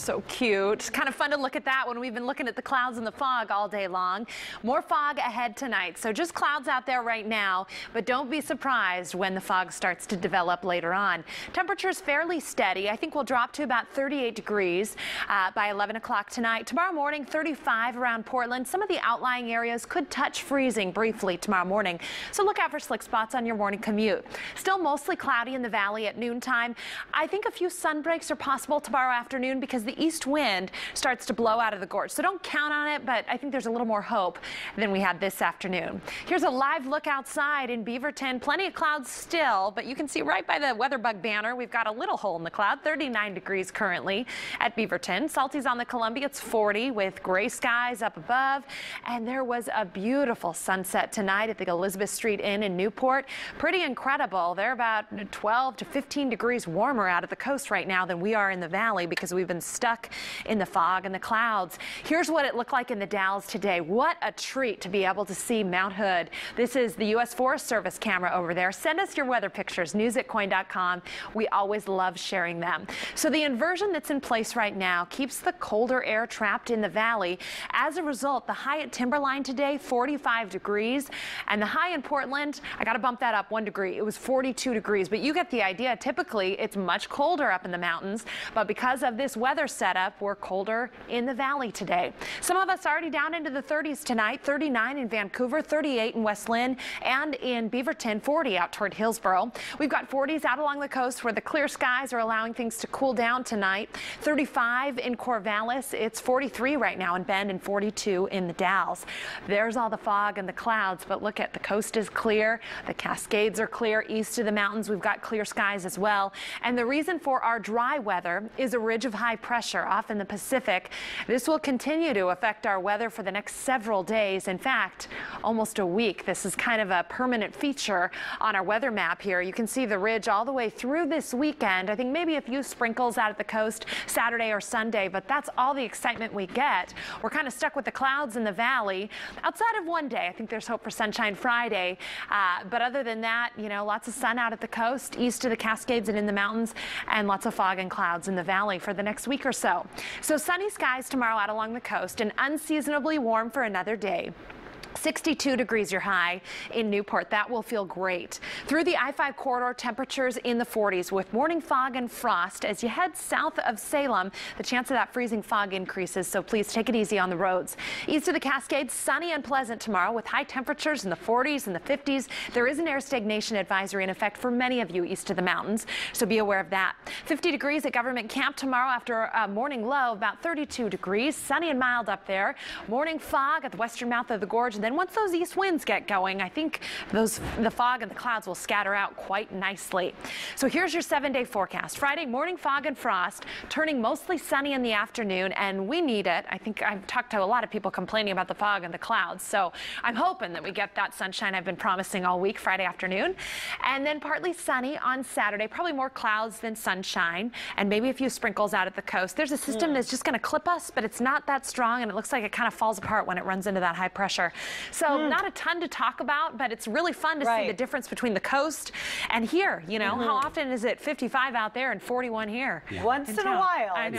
so cute. Kind of fun to look at that when we've been looking at the clouds and the fog all day long. More fog ahead tonight, so just clouds out there right now, but don't be surprised when the fog starts to develop later on. Temperatures fairly steady. I think we'll drop to about 38 degrees by 11 o'clock tonight. Tomorrow morning, 35 around Portland. Some of the outlying areas could touch freezing briefly tomorrow morning, so look out for slick spots on your morning commute. Still mostly cloudy in the valley at noontime. I think a few sun breaks are possible tomorrow afternoon because the east wind starts to blow out of the gorge. So don't count on it, but I think there's a little more hope than we had this afternoon. Here's a live look outside in Beaverton. Plenty of clouds still, but you can see right by the weather bug banner, we've got a little hole in the cloud. 39 degrees currently at Beaverton. Salty's on the Columbia. It's 40 with gray skies up above. And there was a beautiful sunset tonight at the Elizabeth Street Inn in Newport. Pretty incredible. They're about 12 to 15 degrees warmer out at the coast right now than we are in the valley because we've been stuck in the fog and the clouds. Here's what it looked like in the Dalles today. What a treat to be able to see Mount Hood. This is the U.S. Forest Service camera over there. Send us your weather pictures, news@KOIN.com. We always love sharing them. So the inversion that's in place right now keeps the colder air trapped in the valley. As a result, the high at Timberline today, 45 degrees, and the high in Portland, I got to bump that up 1 degree. It was 42 degrees, but you get the idea. Typically, it's much colder up in the mountains, but because of this weather setup, we're colder in the valley today. Some of us already down into the 30s tonight, 39 in Vancouver, 38 in West Lynn, and in Beaverton, 40 out toward Hillsborough. We've got 40s out along the coast where the clear skies are allowing things to cool down tonight. 35 in Corvallis. It's 43 right now in Bend and 42 in the Dalles. There's all the fog and the clouds, but look at the coast is clear. The Cascades are clear. East of the mountains, we've got clear skies as well. And the reason for our dry weather is a ridge of high pressure off in the Pacific. This will continue to affect our weather for the next several days. In fact, almost a week. This is kind of a permanent feature on our weather map here. You can see the ridge all the way through this weekend. I think maybe a few sprinkles out at the coast Saturday or Sunday, but that's all the excitement we get. We're kind of stuck with the clouds in the valley. Outside of one day, I think there's hope for sunshine Friday. But other than that, you know, lots of sun out at the coast, east of the Cascades and in the mountains, and lots of fog and clouds in the valley for the next week or so. So sunny skies tomorrow out along the coast and unseasonably warm for another day. 62 degrees your high in Newport. That will feel great. Through the I-5 corridor, temperatures in the 40s with morning fog and frost. As you head south of Salem, the chance of that freezing fog increases, so please take it easy on the roads. East of the Cascades, sunny and pleasant tomorrow with high temperatures in the 40s and the 50s. There is an air stagnation advisory in effect for many of you east of the mountains, so be aware of that. 50 degrees at Government Camp tomorrow after a morning low, about 32 degrees. Sunny and mild up there. Morning fog at the western mouth of the gorge. And then once those east winds get going, I think the fog and the clouds will scatter out quite nicely. So here's your 7-day forecast. Friday, morning fog and frost, turning mostly sunny in the afternoon, and we need it. I think I've talked to a lot of people complaining about the fog and the clouds, so I'm hoping that we get that sunshine I've been promising all week Friday afternoon. And then partly sunny on Saturday, probably more clouds than sunshine, and maybe a few sprinkles out at the coast. There's a system that's just going to clip us, but it's not that strong, and it looks like it kind of falls apart when it runs into that high pressure. So not a ton to talk about, but it's really fun to see the difference between the coast and here. You know, how often is it 55 out there and 41 here? Once in a while. I know.